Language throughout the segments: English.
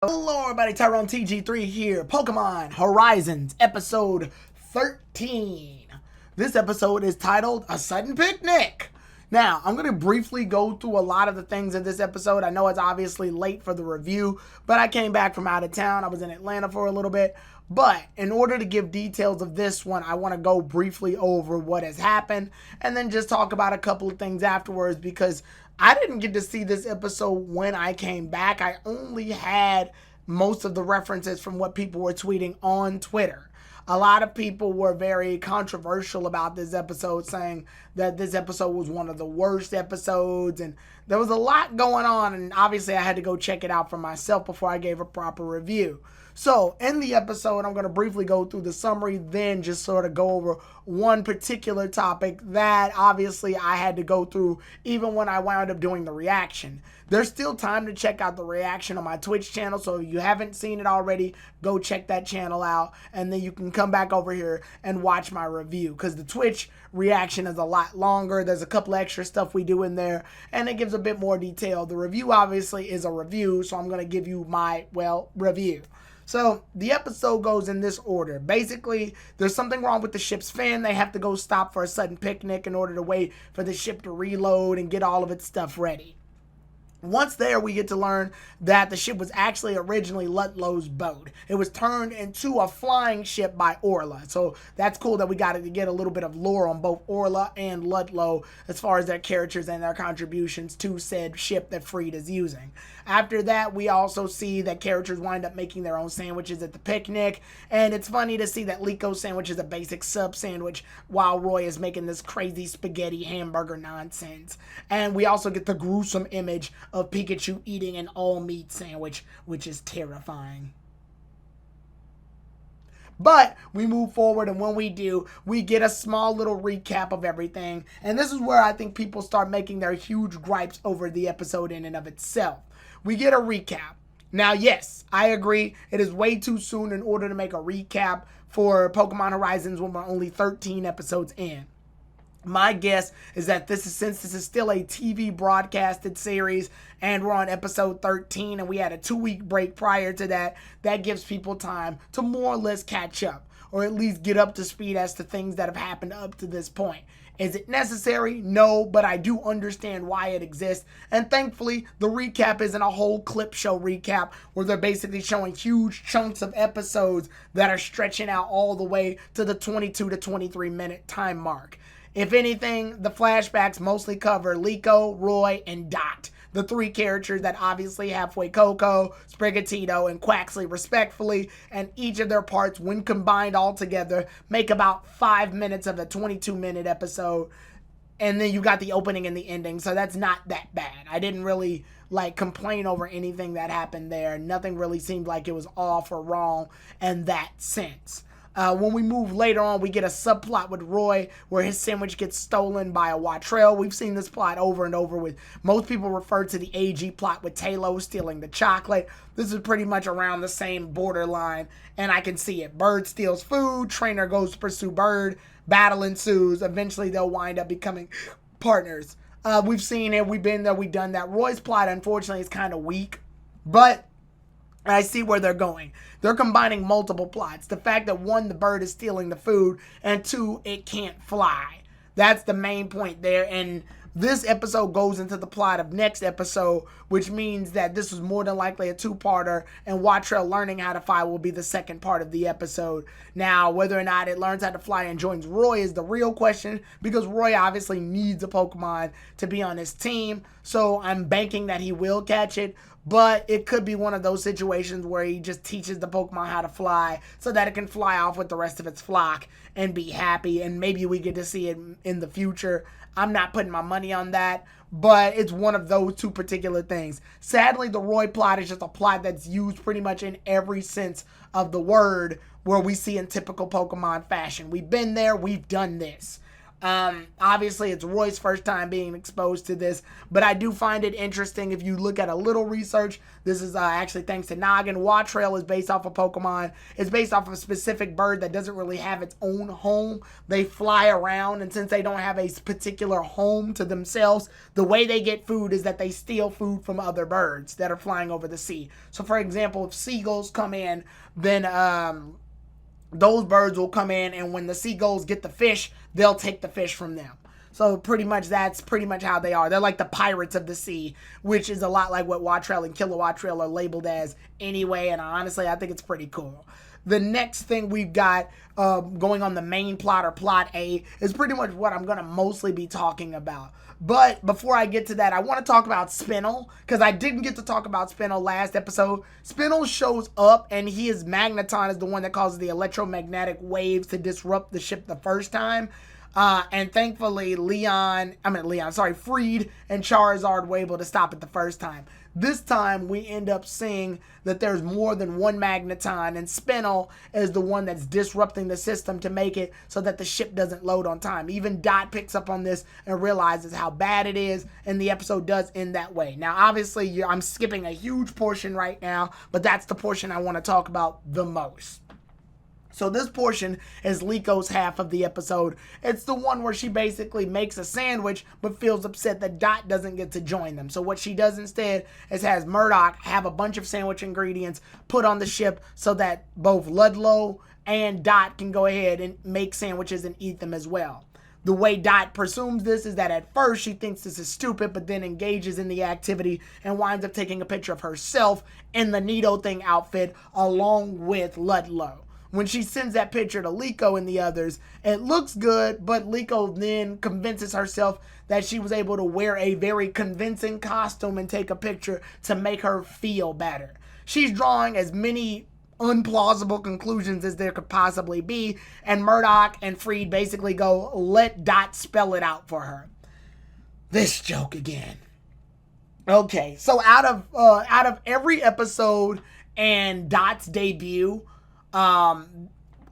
Hello everybody, Tyrone TG3 here, Pokemon Horizons, episode 13. This episode is titled A Sudden Picnic. Now, I'm going to briefly go through a lot of the things in this episode. I know it's obviously late for the review, but I came back from out of town. I was in Atlanta for a little bit. But in order to give details of this one, I want to go briefly over what has happened and then just talk about a couple of things afterwards because I didn't get to see this episode when I came back. I only had most of the references from what people were tweeting on Twitter. A lot of people were very controversial about this episode, saying that this episode was one of the worst episodes, and there was a lot going on, and obviously I had to go check it out for myself before I gave a proper review. So, in the episode, I'm going to briefly go through the summary, then just sort of go over one particular topic that obviously I had to go through even when I wound up doing the reaction. There's still time to check out the reaction on my Twitch channel, so if you haven't seen it already, go check that channel out, and then you can come back over here and watch my review, because the Twitch reaction is a lot longer. There's a couple extra stuff we do in there, and it gives a bit more detail. The review obviously is a review, so I'm going to give you my, review. So, the episode goes in this order. Basically, there's something wrong with the ship's fin. They have to go stop for a sudden picnic in order to wait for the ship to reload and get all of its stuff ready. Once there, we get to learn that the ship was actually originally Lutlow's boat. It was turned into a flying ship by Orla. So that's cool that we got to get a little bit of lore on both Orla and Lutlow as far as their characters and their contributions to said ship that Freed is using. After that, we also see that characters wind up making their own sandwiches at the picnic. And it's funny to see that Liko's sandwich is a basic sub sandwich while Roy is making this crazy spaghetti hamburger nonsense. And we also get the gruesome image of Pikachu eating an all-meat sandwich, which is terrifying. But we move forward, and when we do, we get a small little recap of everything. And this is where I think people start making their huge gripes over the episode in and of itself. We get a recap. Now, yes, I agree. It is way too soon in order to make a recap for Pokemon Horizons when we're only 13 episodes in. My guess is that since this is still a TV broadcasted series and we're on episode 13 and we had a 2-week break prior to that, that gives people time to more or less catch up or at least get up to speed as to things that have happened up to this point. Is it necessary? No, but I do understand why it exists. And thankfully, the recap isn't a whole clip show recap where they're basically showing huge chunks of episodes that are stretching out all the way to the 22 to 23 minute time mark. If anything, the flashbacks mostly cover Liko, Roy, and Dot, the 3 characters that obviously have Fuecoco, Sprigatito, and Quaxley respectfully, and each of their parts, when combined all together, make about 5 minutes of a 22-minute episode. And then you got the opening and the ending, so that's not that bad. I didn't really complain over anything that happened there. Nothing really seemed like it was off or wrong in that sense. When we move later on, we get a subplot with Roy where his sandwich gets stolen by a wattrel. We've seen this plot over and over with most people refer to the AG plot with Talos stealing the chocolate. This is pretty much around the same borderline, and I can see it. Bird steals food, trainer goes to pursue Bird, battle ensues. Eventually, they'll wind up becoming partners. We've seen it. We've been there. We've done that. Roy's plot, unfortunately, is kind of weak, but I see where they're going. They're combining multiple plots. The fact that 1, the bird is stealing the food, and 2, it can't fly. That's the main point there. And this episode goes into the plot of next episode, which means that this is more than likely a 2-parter, and Wattrel learning how to fly will be the second part of the episode. Now, whether or not it learns how to fly and joins Roy is the real question, because Roy obviously needs a Pokemon to be on his team, so I'm banking that he will catch it. But it could be one of those situations where he just teaches the Pokemon how to fly so that it can fly off with the rest of its flock and be happy. And maybe we get to see it in the future. I'm not putting my money on that, but it's one of those 2 particular things. Sadly, the Roy plot is just a plot that's used pretty much in every sense of the word where we see in typical Pokemon fashion. We've been there. We've done this. Obviously, it's Roy's first time being exposed to this, but I do find it interesting if you look at a little research. This is actually thanks to Noggin. Wattrel is based off of Pokemon. It's based off of a specific bird that doesn't really have its own home. They fly around, and since they don't have a particular home to themselves, the way they get food is that they steal food from other birds that are flying over the sea. So, for example, if seagulls come in, then those birds will come in, and when the seagulls get the fish, they'll take the fish from them. So pretty much that's pretty much how they are. They're like the pirates of the sea, which is a lot like what wattrel and kilowattrel are labeled as anyway, and honestly, I think it's pretty cool. The next thing we've got going on the main plot, or plot A, is pretty much what I'm going to mostly be talking about. But before I get to that, I want to talk about Spinel, because I didn't get to talk about Spinel last episode. Spinel shows up, and he is Magneton, is the one that causes the electromagnetic waves to disrupt the ship the first time. And thankfully, Freed and Charizard were able to stop it the first time. This time, we end up seeing that there's more than one Magneton, and Spinel is the one that's disrupting the system to make it so that the ship doesn't load on time. Even Dot picks up on this and realizes how bad it is, and the episode does end that way. Now, obviously, I'm skipping a huge portion right now, but that's the portion I want to talk about the most. So this portion is Liko's half of the episode. It's the one where she basically makes a sandwich but feels upset that Dot doesn't get to join them. So what she does instead is has Murdoch have a bunch of sandwich ingredients put on the ship so that both Ludlow and Dot can go ahead and make sandwiches and eat them as well. The way Dot presumes this is that at first she thinks this is stupid, but then engages in the activity and winds up taking a picture of herself in the Neato Thing outfit along with Ludlow. When she sends that picture to Liko and the others, it looks good, but Liko then convinces herself that she was able to wear a very convincing costume and take a picture to make her feel better. She's drawing as many unplausible conclusions as there could possibly be, and Murdoch and Freed basically go, let Dot spell it out for her. This joke again. Okay, so out of every episode and Dot's debut,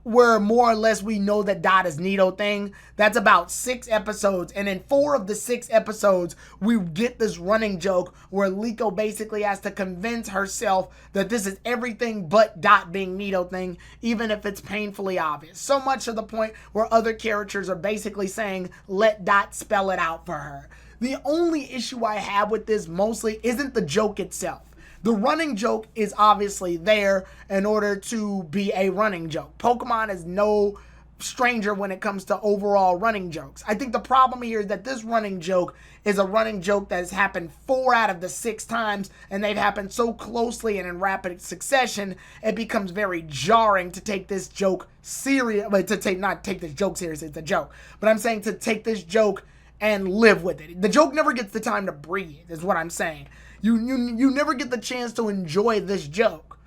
where more or less we know that Dot is Neato Thing, that's about 6 episodes, and in 4 of the 6 episodes we get this running joke where Liko basically has to convince herself that this is everything but Dot being Neato Thing, even if it's painfully obvious. So much to the point where other characters are basically saying, let Dot spell it out for her. The only issue I have with this mostly isn't the joke itself. The running joke is obviously there in order to be a running joke. Pokemon is no stranger when it comes to overall running jokes. I think the problem here is that this running joke is a running joke that has happened 4 out of the 6 times, and they've happened so closely and in rapid succession, it becomes very jarring to take this joke serious. Not take this joke seriously, it's a joke. But I'm saying to take this joke and live with it. The joke never gets the time to breathe, is what I'm saying. You never get the chance to enjoy this joke.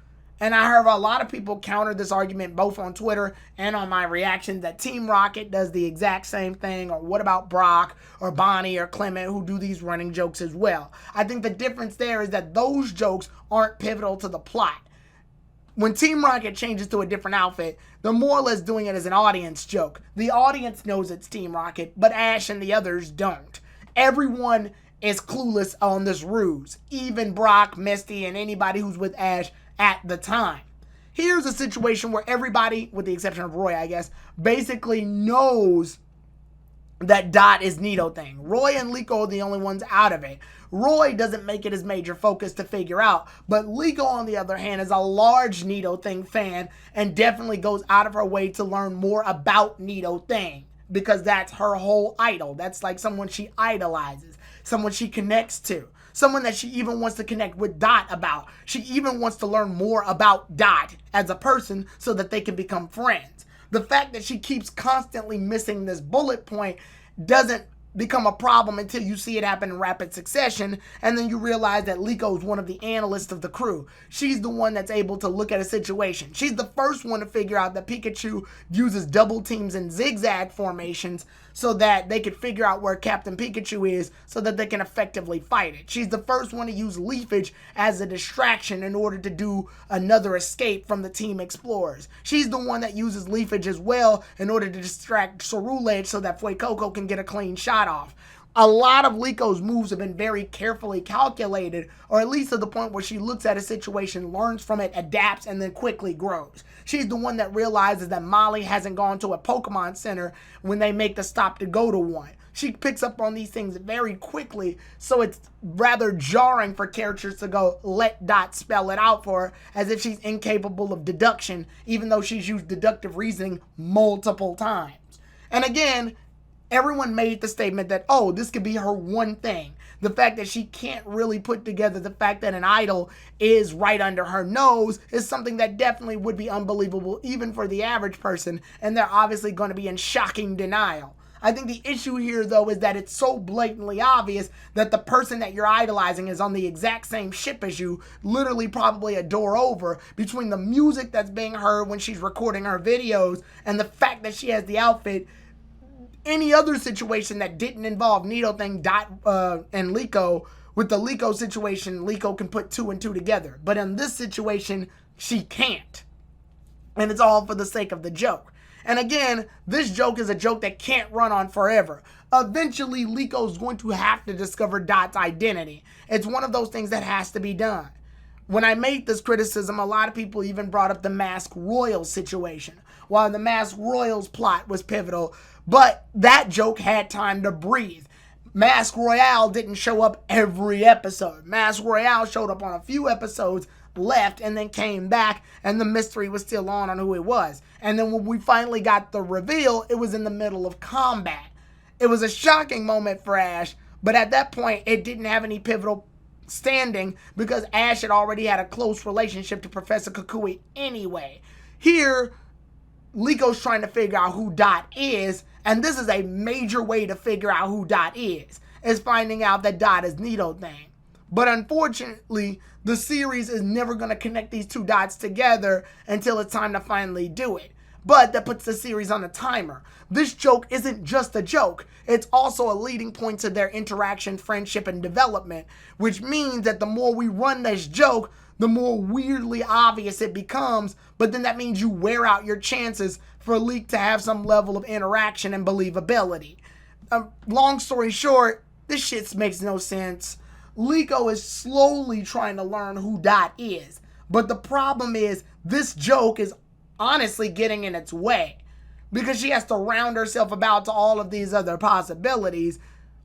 And I heard a lot of people counter this argument both on Twitter and on my reaction that Team Rocket does the exact same thing, or what about Brock or Bonnie or Clement who do these running jokes as well. I think the difference there is that those jokes aren't pivotal to the plot. When Team Rocket changes to a different outfit, they're more or less doing it as an audience joke. The audience knows it's Team Rocket, but Ash and the others don't. Everyone is clueless on this ruse. Even Brock, Misty, and anybody who's with Ash at the time. Here's a situation where everybody, with the exception of Roy, I guess, basically knows that Dot is Neato Thing. Roy and Liko are the only ones out of it. Roy doesn't make it his major focus to figure out, but Liko, on the other hand, is a large Neato Thing fan and definitely goes out of her way to learn more about Neato Thing, because that's her whole idol. That's like someone she idolizes, someone she connects to, someone that she even wants to connect with Dot about. She even wants to learn more about Dot as a person so that they can become friends. The fact that she keeps constantly missing this bullet point doesn't become a problem until you see it happen in rapid succession, and then you realize that Liko is one of the analysts of the crew. She's the one that's able to look at a situation. She's the first one to figure out that Pikachu uses double teams and zigzag formations so that they could figure out where Captain Pikachu is so that they can effectively fight it. She's the first one to use leafage as a distraction in order to do another escape from the Team Explorers. She's the one that uses leafage as well in order to distract Cerulege so that Fuecoco can get a clean shot off. A lot of Liko's moves have been very carefully calculated, or at least to the point where she looks at a situation, learns from it, adapts, and then quickly grows. She's the one that realizes that Molly hasn't gone to a Pokemon Center when they make the stop to go to one. She picks up on these things very quickly, so it's rather jarring for characters to go, let Dot spell it out for her, as if she's incapable of deduction, even though she's used deductive reasoning multiple times. And again, everyone made the statement that, oh, this could be her one thing. The fact that she can't really put together the fact that an idol is right under her nose is something that definitely would be unbelievable even for the average person, and they're obviously going to be in shocking denial. I think the issue here, though, is that it's so blatantly obvious that the person that you're idolizing is on the exact same ship as you, literally probably a door over, between the music that's being heard when she's recording her videos and the fact that she has the outfit. Any other situation that didn't involve Nidothing, Dot, and Liko, with the Liko situation, Liko can put 2 and 2 together. But in this situation, she can't. And it's all for the sake of the joke. And again, this joke is a joke that can't run on forever. Eventually, Liko's going to have to discover Dot's identity. It's one of those things that has to be done. When I made this criticism, a lot of people even brought up the Mask Royal situation. While the Mask Royals plot was pivotal, but that joke had time to breathe. Mask Royale didn't show up every episode. Mask Royale showed up on a few episodes, left, and then came back, and the mystery was still on who it was. And then when we finally got the reveal, it was in the middle of combat. It was a shocking moment for Ash, but at that point, it didn't have any pivotal standing because Ash had already had a close relationship to Professor Kukui anyway. Here, Liko's trying to figure out who Dot is, and this is a major way to figure out who Dot is finding out that Dot is Nidothing. But unfortunately, the series is never going to connect these two dots together until it's time to finally do it. But that puts the series on a timer. This joke isn't just a joke. It's also a leading point to their interaction, friendship, and development, which means that the more we run this joke, the more weirdly obvious it becomes, but then that means you wear out your chances for Leek to have some level of interaction and believability. Long story short, this shit makes no sense. Liko is slowly trying to learn who Dot is, but the problem is this joke is honestly getting in its way because she has to round herself about to all of these other possibilities,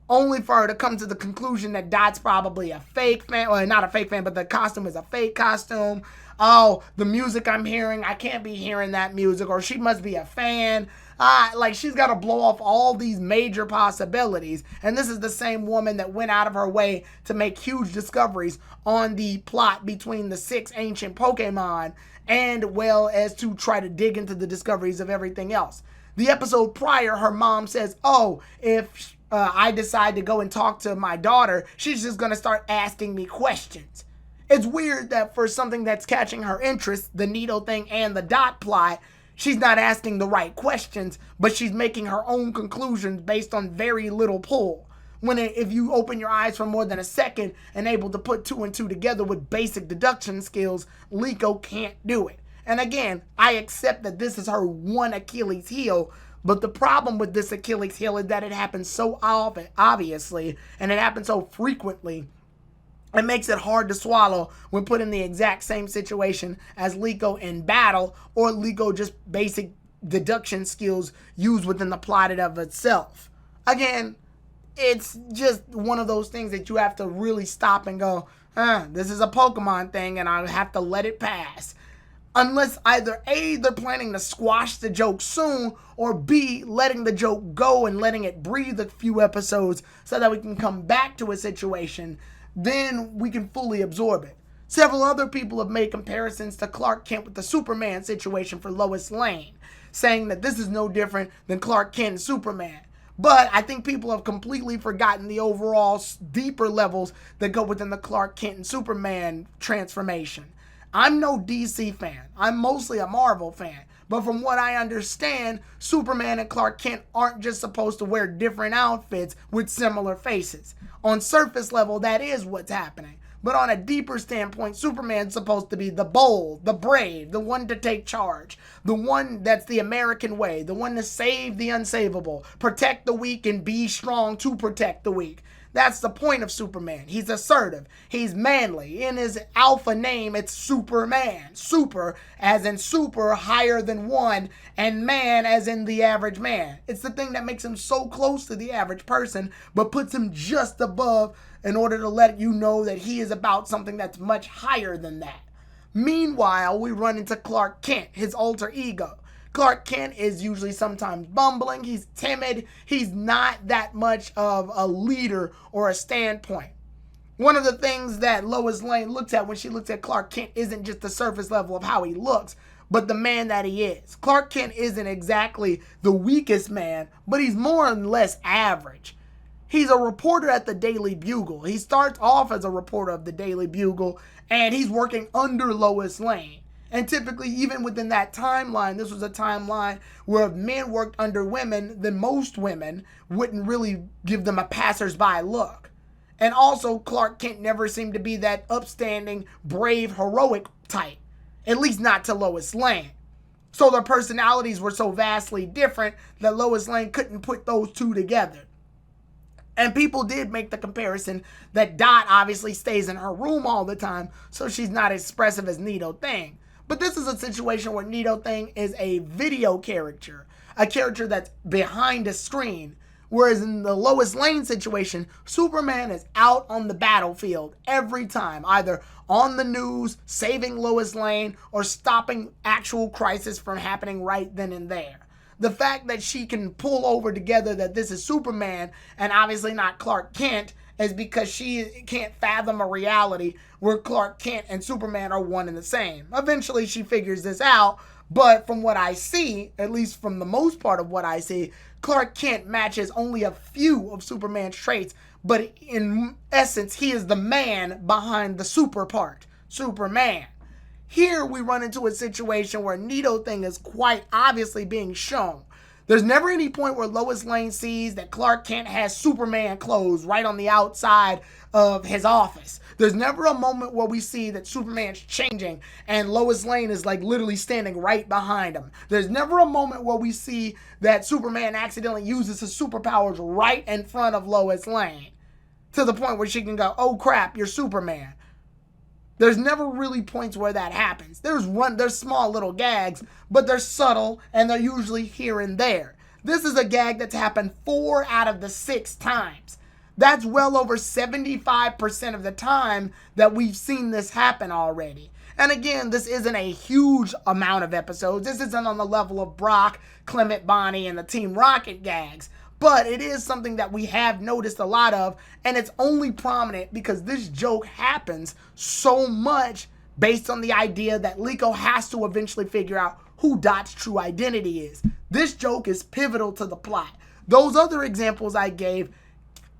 only for her to come to the conclusion that Dot's probably a fake fan, or not a fake fan, but the costume is a fake costume. Oh, the music I'm hearing, I can't be hearing that music, or she must be a fan. Like she's got to blow off all these major possibilities. And this is the same woman that went out of her way to make huge discoveries on the plot between the 6 ancient Pokemon, and well as to try to dig into the discoveries of everything else. The episode prior, her mom says, oh, if I decide to go and talk to my daughter, she's just going to start asking me questions. It's weird that for something that's catching her interest, the Nidothing and the Dot plot, she's not asking the right questions, but she's making her own conclusions based on very little pull. When if you open your eyes for more than a second and able to put 2 and 2 together with basic deduction skills, Liko can't do it. And again, I accept that this is her one Achilles heel, but the problem with this Achilles heel is that it happens so often, obviously, and it happens so frequently. It makes it hard to swallow when put in the exact same situation as Liko in battle, or Liko just basic deduction skills used within the plot of itself. Again, it's just one of those things that you have to really stop and go, this is a Pokemon thing and I have to let it pass. Unless either A, they're planning to squash the joke soon, or B, letting the joke go and letting it breathe a few episodes so that we can come back to a situation, then we can fully absorb it. Several other people have made comparisons to Clark Kent with the Superman situation for Lois Lane, saying that this is no different than Clark Kent and Superman. But I think people have completely forgotten the overall deeper levels that go within the Clark Kent and Superman transformation. I'm no DC fan. I'm mostly a Marvel fan. But from what I understand, Superman and Clark Kent aren't just supposed to wear different outfits with similar faces. On surface level, that is what's happening. But on a deeper standpoint, Superman's supposed to be the bold, the brave, the one to take charge, the one that's the American way, the one to save the unsavable, protect the weak and be strong to protect the weak. That's the point of Superman. He's assertive. He's manly. In his alpha name, it's Superman. Super as in super, higher than one, and man as in the average man. It's the thing that makes him so close to the average person, but puts him just above in order to let you know that he is about something that's much higher than that. Meanwhile, we run into Clark Kent, his alter ego. Clark Kent is usually sometimes bumbling. He's timid. He's not that much of a leader or a standpoint. One of the things that Lois Lane looks at when she looks at Clark Kent isn't just the surface level of how he looks, but the man that he is. Clark Kent isn't exactly the weakest man, but he's more or less average. He's a reporter at the Daily Bugle. He starts off as a reporter of the Daily Bugle, and he's working under Lois Lane. And typically, even within that timeline, this was a timeline where if men worked under women, then most women wouldn't really give them a passersby look. And also, Clark Kent never seemed to be that upstanding, brave, heroic type. At least not to Lois Lane. So their personalities were so vastly different that Lois Lane couldn't put those two together. And people did make the comparison that Dot obviously stays in her room all the time, so she's not as expressive as Nito Thing. But this is a situation where Nito Thing is a video character, a character that's behind a screen. Whereas in the Lois Lane situation, Superman is out on the battlefield every time, either on the news, saving Lois Lane, or stopping actual crisis from happening right then and there. The fact that she can pull over together that this is Superman and obviously not Clark Kent is because she can't fathom a reality where Clark Kent and Superman are one and the same. Eventually she figures this out, but from what I see, at least from the most part of what I see, Clark Kent matches only a few of Superman's traits, but in essence, he is the man behind the super part, Superman. Here we run into a situation where Nito Thing is quite obviously being shown. There's never any point where Lois Lane sees that Clark Kent has Superman clothes right on the outside of his office. There's never a moment where we see that Superman's changing and Lois Lane is like literally standing right behind him. There's never a moment where we see that Superman accidentally uses his superpowers right in front of Lois Lane to the point where she can go, "Oh crap, you're Superman." There's never really points where that happens. There's small little gags, but they're subtle and they're usually here and there. This is a gag that's happened 4 out of the 6 times. That's well over 75% of the time that we've seen this happen already. And again, this isn't a huge amount of episodes. This isn't on the level of Brock, Clement Bonnie, and the Team Rocket gags. But it is something that we have noticed a lot of, and it's only prominent because this joke happens so much based on the idea that Liko has to eventually figure out who Dot's true identity is. This joke is pivotal to the plot. Those other examples I gave,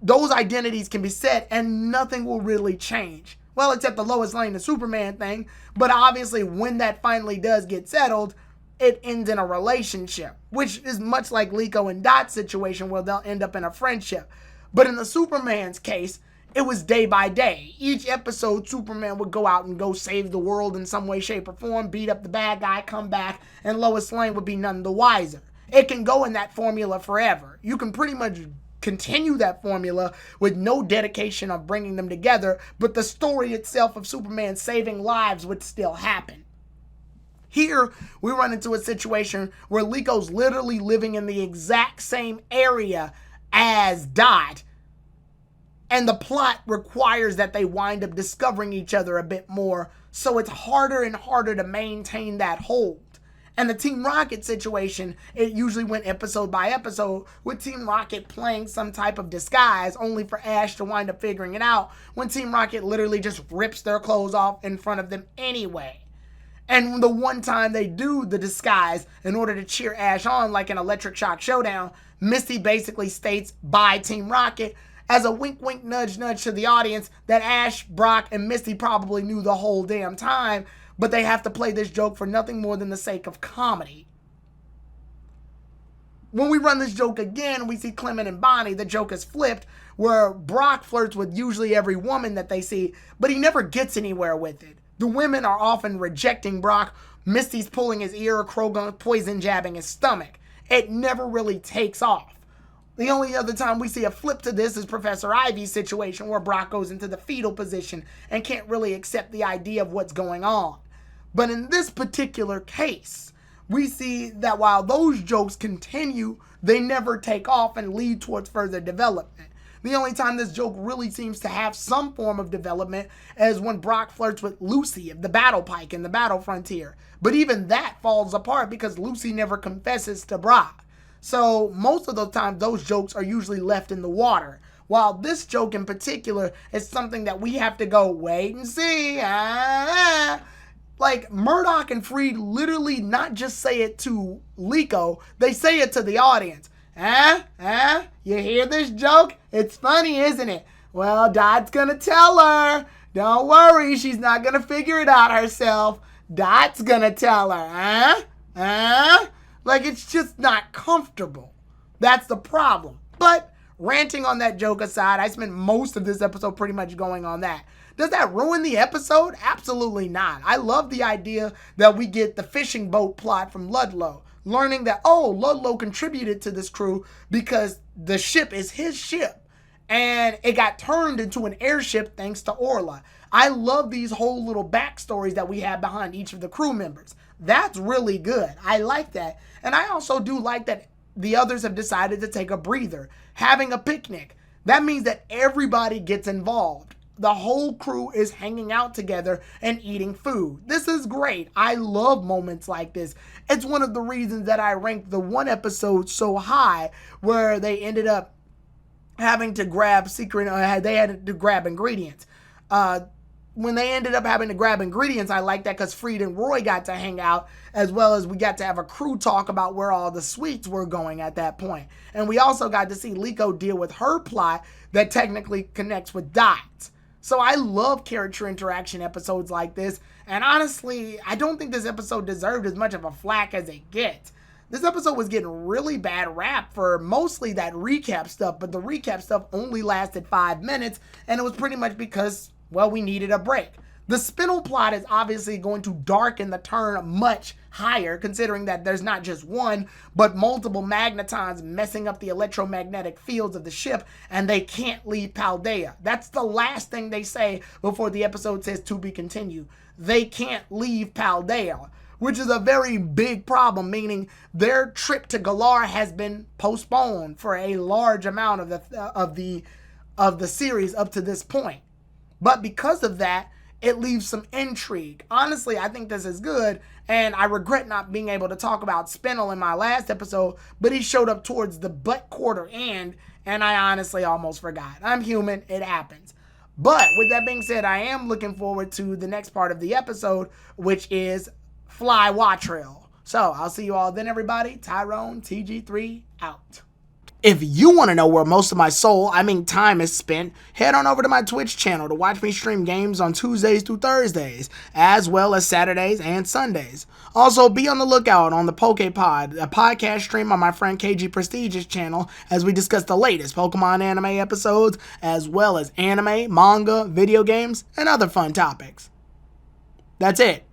those identities can be set and nothing will really change. Well, except the Lois Lane and Superman thing, but obviously when that finally does get settled, it ends in a relationship, which is much like Liko and Dot's situation where they'll end up in a friendship. But in the Superman's case, it was day by day. Each episode, Superman would go out and go save the world in some way, shape, or form, beat up the bad guy, come back, and Lois Lane would be none the wiser. It can go in that formula forever. You can pretty much continue that formula with no dedication of bringing them together, but the story itself of Superman saving lives would still happen. Here, we run into a situation where Liko's literally living in the exact same area as Dot, and the plot requires that they wind up discovering each other a bit more, so it's harder and harder to maintain that hold. And the Team Rocket situation, it usually went episode by episode, with Team Rocket playing some type of disguise, only for Ash to wind up figuring it out, when Team Rocket literally just rips their clothes off in front of them anyway. And the one time they do the disguise in order to cheer Ash on, like an Electric Shock Showdown, Misty basically states, "Bye, Team Rocket," as a wink, wink, nudge, nudge to the audience that Ash, Brock, and Misty probably knew the whole damn time, but they have to play this joke for nothing more than the sake of comedy. When we run this joke again, we see Clement and Bonnie. The joke is flipped, where Brock flirts with usually every woman that they see, but he never gets anywhere with it. The women are often rejecting Brock. Misty's pulling his ear, Krogan poison jabbing his stomach. It never really takes off. The only other time we see a flip to this is Professor Ivy's situation, where Brock goes into the fetal position and can't really accept the idea of what's going on. But in this particular case, we see that while those jokes continue, they never take off and lead towards further development. The only time this joke really seems to have some form of development is when Brock flirts with Lucy of the Battle Pike in the Battle Frontier. But even that falls apart because Lucy never confesses to Brock. So most of the time, those jokes are usually left in the water. While this joke in particular is something that we have to go wait and see. Like, Murdoch and Freed literally not just say it to Liko, they say it to the audience. You hear this joke? It's funny, isn't it? Well, Dot's gonna tell her. Don't worry, she's not gonna figure it out herself. Dot's gonna tell her. Like, it's just not comfortable. That's the problem. But ranting on that joke aside, I spent most of this episode pretty much going on that. Does that ruin the episode? Absolutely not. I love the idea that we get the fishing boat plot from Ludlow. Learning that, Ludlow contributed to this crew because the ship is his ship. And it got turned into an airship thanks to Orla. I love these whole little backstories that we have behind each of the crew members. That's really good. I like that. And I also do like that the others have decided to take a breather, having a picnic. That means that everybody gets involved. The whole crew is hanging out together and eating food. This is great. I love moments like this. It's one of the reasons that I ranked the one episode so high where they ended up having to grab they had to grab ingredients. When they ended up having to grab ingredients, I like that because Freed and Roy got to hang out, as well as we got to have a crew talk about where all the sweets were going at that point. And we also got to see Liko deal with her plot that technically connects with Dot. So I love character interaction episodes like this. And honestly, I don't think this episode deserved as much of a flack as it gets. This episode was getting really bad rap for mostly that recap stuff, but the recap stuff only lasted 5 minutes, and it was pretty much because, well, we needed a break. The Spinel plot is obviously going to darken the turn much higher, considering that there's not just one, but multiple magnetons messing up the electromagnetic fields of the ship, and they can't leave Paldea. That's the last thing they say before the episode says to be continued. They can't leave Paldea, which is a very big problem, meaning their trip to Galar has been postponed for a large amount of the series up to this point. But because of that, it leaves some intrigue. Honestly, I think this is good, and I regret not being able to talk about Spinel in my last episode, but he showed up towards the butt quarter end, and I honestly almost forgot. I'm human, it happens. But with that being said, I am looking forward to the next part of the episode, which is Fly Wattrel. So I'll see you all then, everybody. Tyrone, TG3, out. If you want to know where most of my time is spent, head on over to my Twitch channel to watch me stream games on Tuesdays through Thursdays, as well as Saturdays and Sundays. Also, be on the lookout on the PokePod, a podcast stream on my friend KG Prestige's channel, as we discuss the latest Pokemon anime episodes, as well as anime, manga, video games, and other fun topics. That's it.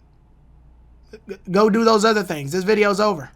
Go do those other things. This video's over.